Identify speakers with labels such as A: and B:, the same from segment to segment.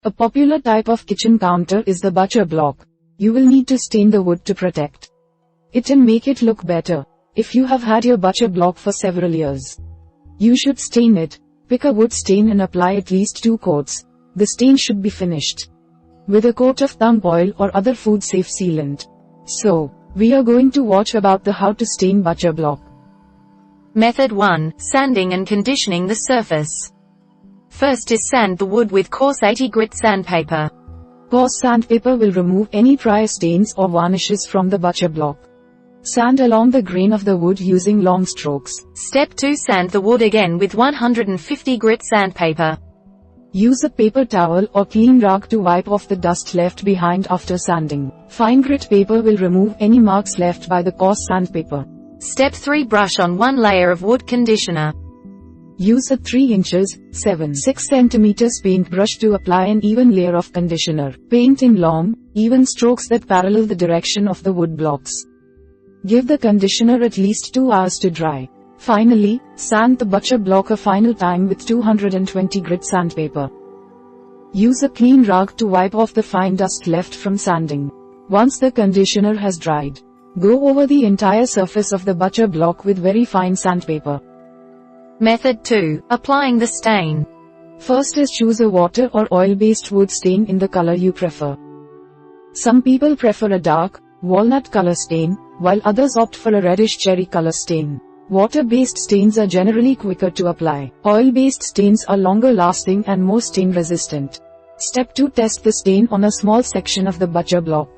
A: A popular type of kitchen counter is the butcher block. You will need to stain the wood to protect it and make it look better. If you have had your butcher block for several years, you should stain it. Pick a wood stain and apply at least 2 coats. The stain should be finished with a coat of tung oil or other food-safe sealant. So, we are going to watch about the how to stain butcher block.
B: Method 1. Sanding and conditioning the surface. First is sand the wood with coarse 80 grit sandpaper.
A: Coarse sandpaper will remove any prior stains or varnishes from the butcher block. Sand along the grain of the wood using long strokes.
B: Step 2. Sand the wood again with 150 grit sandpaper.
A: Use a paper towel or clean rag to wipe off the dust left behind after sanding. Fine grit paper will remove any marks left by the coarse sandpaper.
B: Step 3. Brush on 1 layer of wood conditioner.
A: Use a 3 inches, 6 centimeters paintbrush to apply an even layer of conditioner. Paint in long, even strokes that parallel the direction of the wood blocks. Give the conditioner at least 2 hours to dry. Finally, sand the butcher block a final time with 220 grit sandpaper. Use a clean rag to wipe off the fine dust left from sanding. Once the conditioner has dried, go over the entire surface of the butcher block with very fine sandpaper.
B: Method 2. Applying the stain.
A: First is choose a water or oil-based wood stain in the color you prefer. Some people prefer a dark, walnut color stain, while others opt for a reddish cherry color stain. Water-based stains are generally quicker to apply. Oil-based stains are longer lasting and more stain resistant. Step 2. Test the stain on a small section of the butcher block.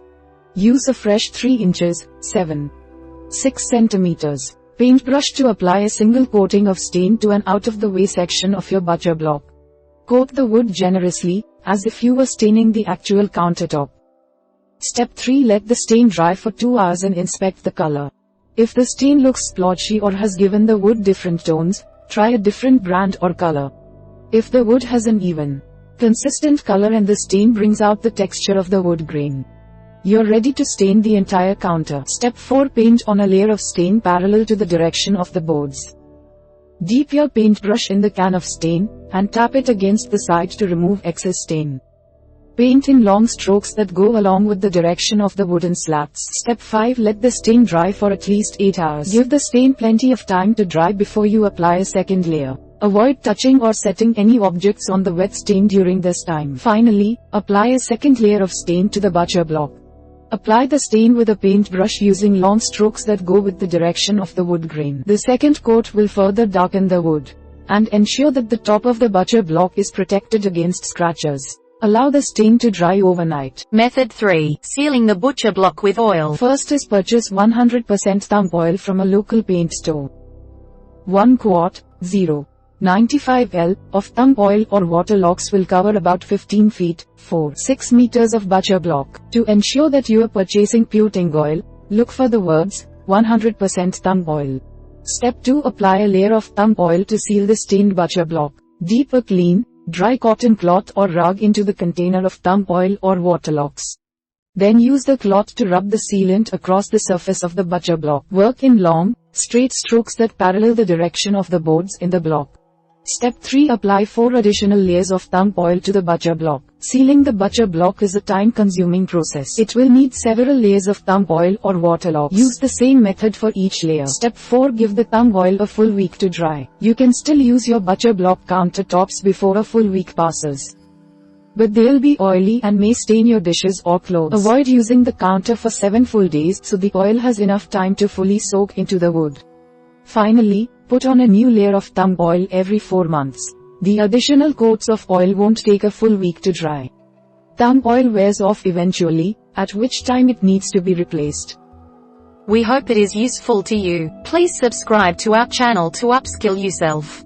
A: Use a fresh 3 inches, 6 centimeters paintbrush to apply a single coating of stain to an out-of-the-way section of your butcher block. Coat the wood generously, as if you were staining the actual countertop. Step 3. Let the stain dry for 2 hours and inspect the color. If the stain looks splotchy or has given the wood different tones, try a different brand or color. If the wood has an even, consistent color and the stain brings out the texture of the wood grain, you're ready to stain the entire counter. Step 4. Paint on a layer of stain parallel to the direction of the boards. Dip your paintbrush in the can of stain, and tap it against the side to remove excess stain. Paint in long strokes that go along with the direction of the wooden slats. Step 5. Let the stain dry for at least 8 hours. Give the stain plenty of time to dry before you apply a second layer. Avoid touching or setting any objects on the wet stain during this time. Finally, apply a second layer of stain to the butcher block. Apply the stain with a paintbrush using long strokes that go with the direction of the wood grain. The second coat will further darken the wood and ensure that the top of the butcher block is protected against scratches. Allow the stain to dry overnight. Method 3. Sealing the butcher block with oil. First is purchase 100% tung oil from a local paint store. 1 quart, 0.95 L, of tung oil or waterlogs will cover about 15 feet, 6 meters of butcher block. To ensure that you are purchasing pure tung oil, look for the words, 100% tung oil. Step 2. Apply a layer of tung oil to seal the stained butcher block. Dip a clean, dry cotton cloth or rag into the container of tung oil or waterlogs. Then use the cloth to rub the sealant across the surface of the butcher block. Work in long, straight strokes that parallel the direction of the boards in the block. Step 3. Apply 4 additional layers of tung oil to the butcher block. Sealing the butcher block is a time-consuming process. It will need several layers of tung oil or waterlogs. Use the same method for each layer. Step 4. Give the tung oil a full week to dry. You can still use your butcher block countertops before a full week passes, but they'll be oily and may stain your dishes or clothes. Avoid using the counter for 7 full days so the oil has enough time to fully soak into the wood. Finally, put on a new layer of tung oil every 4 months. The additional coats of oil won't take a full week to dry. Tung oil wears off eventually, at which time it needs to be replaced.
B: We hope it is useful to you. Please subscribe to our channel to upskill yourself.